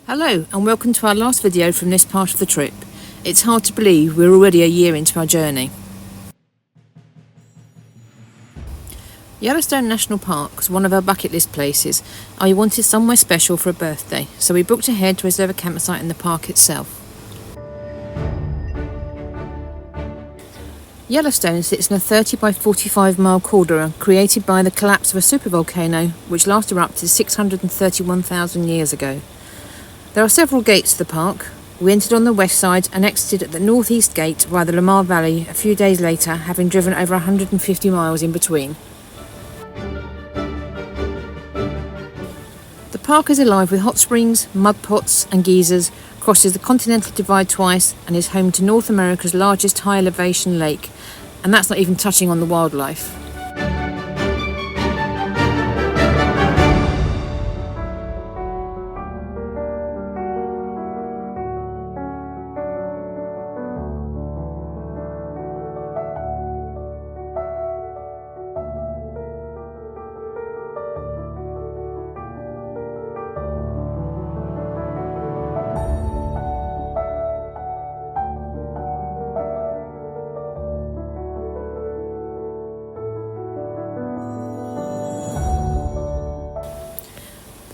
Hello and welcome to our last video from this part of the trip. It's hard to believe we're already a year into our journey. Yellowstone National Park was one of our bucket list places and we wanted somewhere special for a birthday, so we booked ahead to reserve a campsite in the park itself. Yellowstone sits in a 30 by 45 mile caldera created by the collapse of a supervolcano which last erupted 631,000 years ago. There are several gates to the park. We entered on the west side and exited at the northeast gate via the Lamar Valley a few days later, having driven over 150 miles in between. The park is alive with hot springs, mud pots and geysers, crosses the Continental Divide twice and is home to North America's largest high elevation lake, and that's not even touching on the wildlife.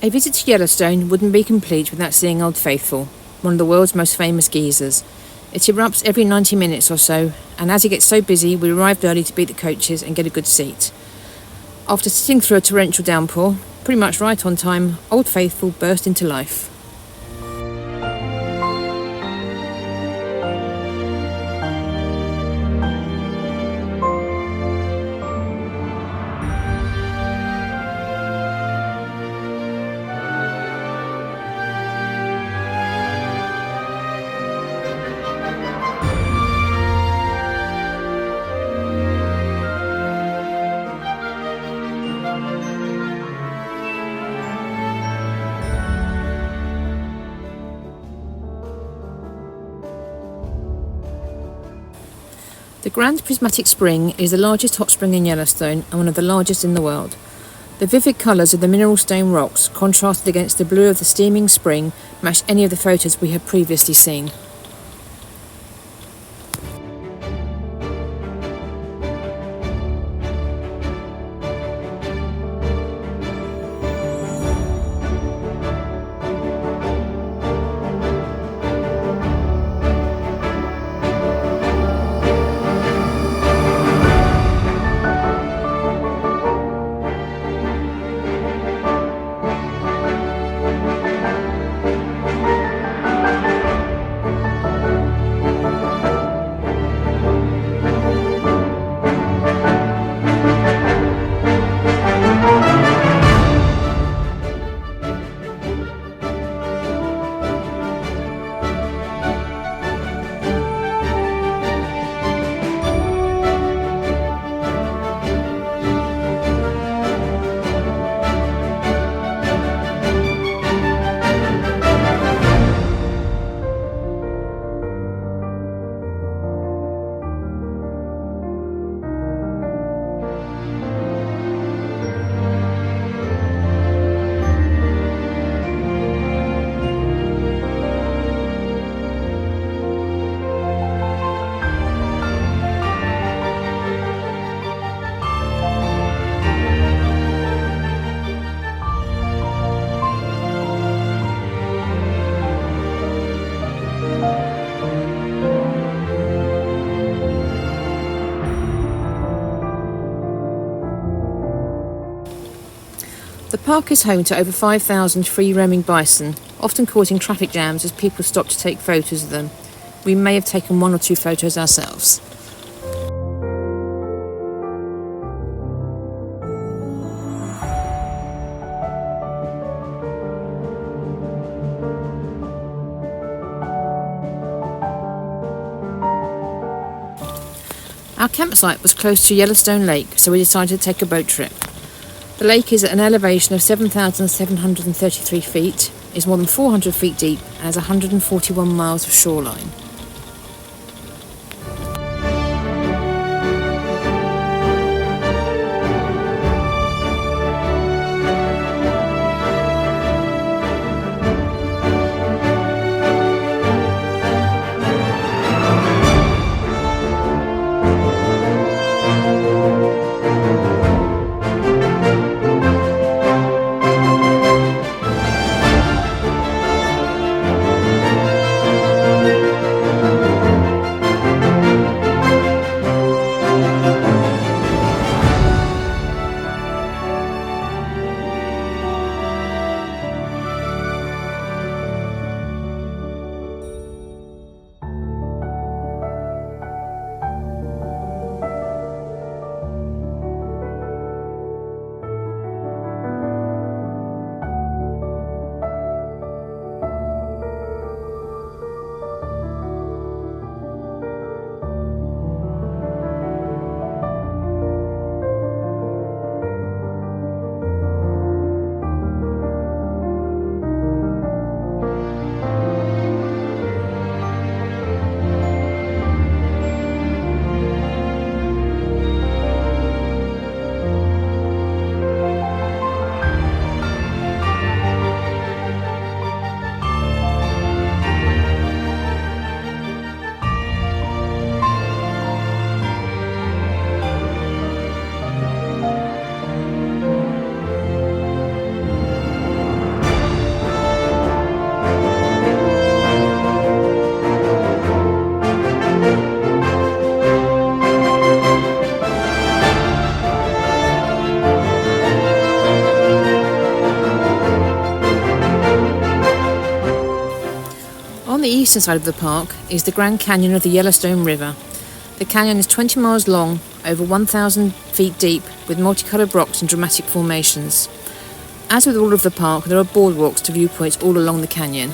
A visit to Yellowstone wouldn't be complete without seeing Old Faithful, one of the world's most famous geysers. It erupts every 90 minutes or so, and as it gets so busy, we arrived early to beat the coaches and get a good seat. After sitting through a torrential downpour, pretty much right on time, Old Faithful burst into life. The Grand Prismatic Spring is the largest hot spring in Yellowstone and one of the largest in the world. The vivid colours of the mineral stone rocks, contrasted against the blue of the steaming spring, match any of the photos we had previously seen. The park is home to over 5,000 free-roaming bison, often causing traffic jams as people stop to take photos of them. We may have taken one or two photos ourselves. Our campsite was close to Yellowstone Lake, so we decided to take a boat trip. The lake is at an elevation of 7,733 feet, is more than 400 feet deep and has 141 miles of shoreline. On the eastern side of the park is the Grand Canyon of the Yellowstone River. The canyon is 20 miles long, over 1,000 feet deep, with multicoloured rocks and dramatic formations. As with all of the park, there are boardwalks to viewpoints all along the canyon.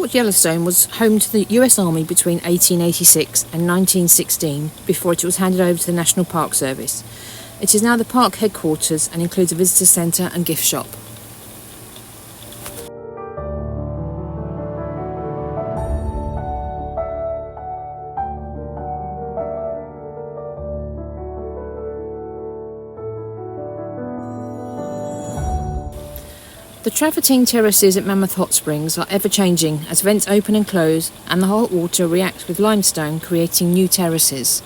Fort Yellowstone was home to the US Army between 1886 and 1916 before it was handed over to the National Park Service. It is now the park headquarters and includes a visitor centre and gift shop. The travertine terraces at Mammoth Hot Springs are ever-changing as vents open and close and the hot water reacts with limestone, creating new terraces.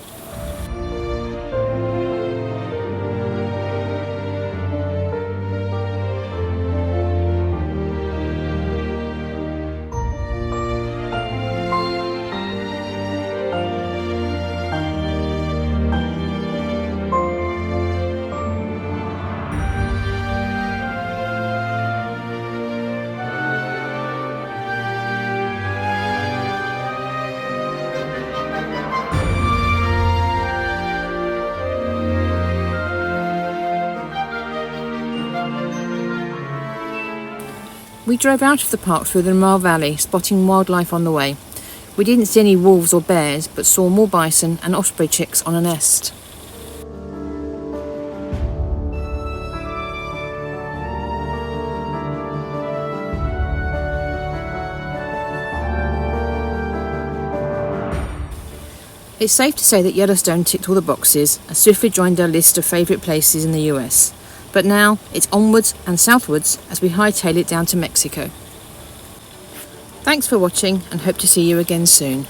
We drove out of the park through the Lamar Valley, spotting wildlife on the way. We didn't see any wolves or bears, but saw more bison and osprey chicks on a nest. It's safe to say that Yellowstone ticked all the boxes, as swiftly joined our list of favourite places in the US. But now it's onwards and southwards as we hightail it down to Mexico. Thanks for watching and hope to see you again soon.